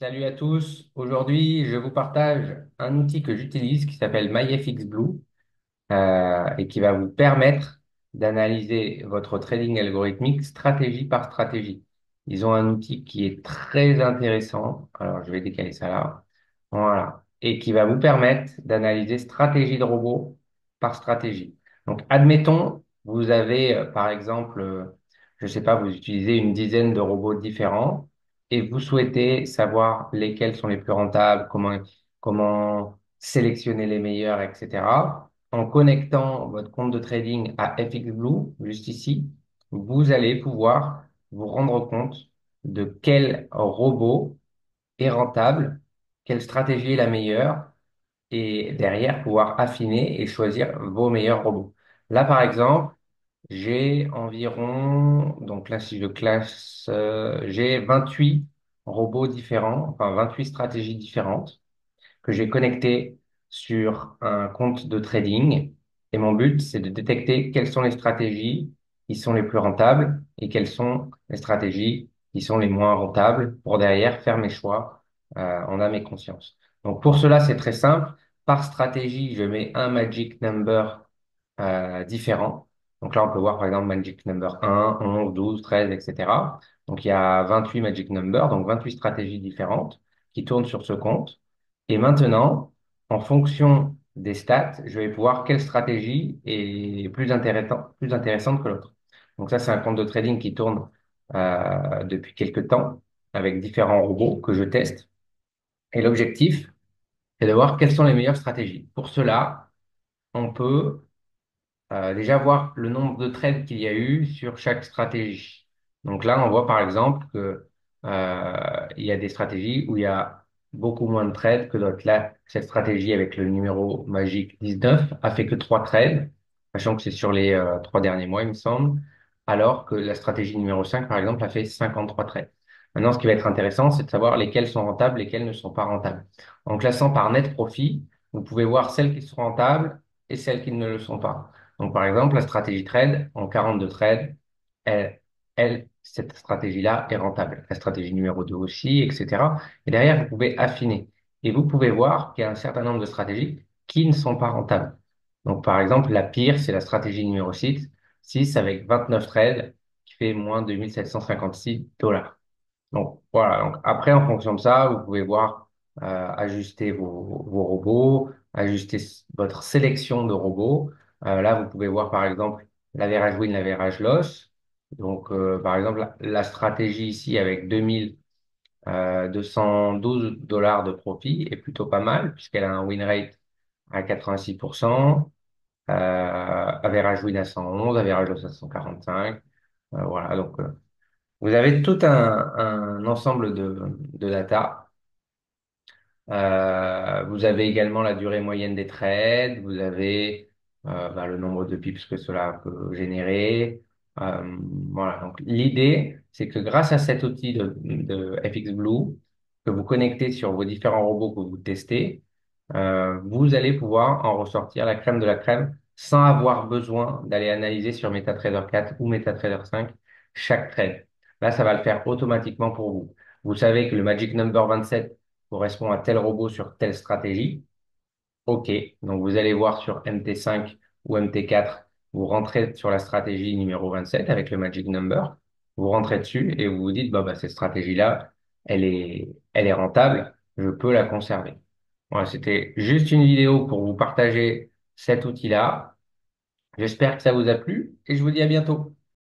Salut à tous. Aujourd'hui, je vous partage un outil que j'utilise qui s'appelle MyFXBlue et qui va vous permettre d'analyser votre trading algorithmique stratégie par stratégie. Ils ont un outil qui est très intéressant. Alors, je vais décaler ça là. Voilà. Et qui va vous permettre d'analyser stratégie de robot par stratégie. Donc, admettons, vous avez, par exemple, je sais pas, vous utilisez une dizaine de robots différents et vous souhaitez savoir lesquels sont les plus rentables, comment sélectionner les meilleurs, etc. En connectant votre compte de trading à FXBlue, juste ici, vous allez pouvoir vous rendre compte de quel robot est rentable, quelle stratégie est la meilleure, et derrière pouvoir affiner et choisir vos meilleurs robots. Là, par exemple, j'ai environ, donc là, si je classe, j'ai 28 robots différents, enfin 28 stratégies différentes que j'ai connecté sur un compte de trading. Et mon but, c'est de détecter quelles sont les stratégies qui sont les plus rentables et quelles sont les stratégies qui sont les moins rentables pour derrière faire mes choix en âme et conscience. Donc pour cela, c'est très simple. Par stratégie, je mets un magic number différent. Donc là, on peut voir par exemple magic number 1, 11, 12, 13, etc. Donc il y a 28 magic numbers, donc 28 stratégies différentes qui tournent sur ce compte. Et maintenant, en fonction des stats, je vais voir quelle stratégie est plus intéressante que l'autre. Donc ça, c'est un compte de trading qui tourne depuis quelques temps avec différents robots que je teste. Et l'objectif, c'est de voir quelles sont les meilleures stratégies. Pour cela, on peut déjà voir le nombre de trades qu'il y a eu sur chaque stratégie. Donc là, on voit par exemple que il y a des stratégies où il y a beaucoup moins de trades que d'autres. Là, cette stratégie avec le numéro magique 19 a fait que 3 trades, sachant que c'est sur les 3 derniers mois, il me semble, alors que la stratégie numéro 5, par exemple, a fait 53 trades. Maintenant, ce qui va être intéressant, c'est de savoir lesquels sont rentables, lesquels ne sont pas rentables. En classant par net profit, vous pouvez voir celles qui sont rentables et celles qui ne le sont pas. Donc, par exemple, la stratégie trade, en 42 trades, cette stratégie-là est rentable. La stratégie numéro 2 aussi, etc. Et derrière, vous pouvez affiner. Et vous pouvez voir qu'il y a un certain nombre de stratégies qui ne sont pas rentables. Donc, par exemple, la pire, c'est la stratégie numéro 6 avec 29 trades, qui fait moins de 1756 $. Donc voilà, donc après en fonction de ça, vous pouvez voir ajuster vos robots, ajuster votre sélection de robots. Là, vous pouvez voir par exemple l'average win, l'average loss. Donc par exemple la stratégie ici avec 2212 $ de profit est plutôt pas mal puisqu'elle a un win rate à 86%, average win à 111, average loss à 145. Voilà, donc vous avez tout un ensemble de data. Vous avez également la durée moyenne des trades, vous avez le nombre de pips que cela peut générer. Voilà. Donc l'idée, c'est que grâce à cet outil de FXBlue que vous connectez sur vos différents robots que vous testez, vous allez pouvoir en ressortir la crème de la crème sans avoir besoin d'aller analyser sur MetaTrader 4 ou MetaTrader 5 chaque trade. Là, ça va le faire automatiquement pour vous. Vous savez que le Magic Number 27 correspond à tel robot sur telle stratégie. OK. Donc, vous allez voir sur MT5 ou MT4, vous rentrez sur la stratégie numéro 27 avec le Magic Number. Vous rentrez dessus et vous vous dites, cette stratégie-là, elle est rentable. Je peux la conserver. Voilà, c'était juste une vidéo pour vous partager cet outil-là. J'espère que ça vous a plu et je vous dis à bientôt.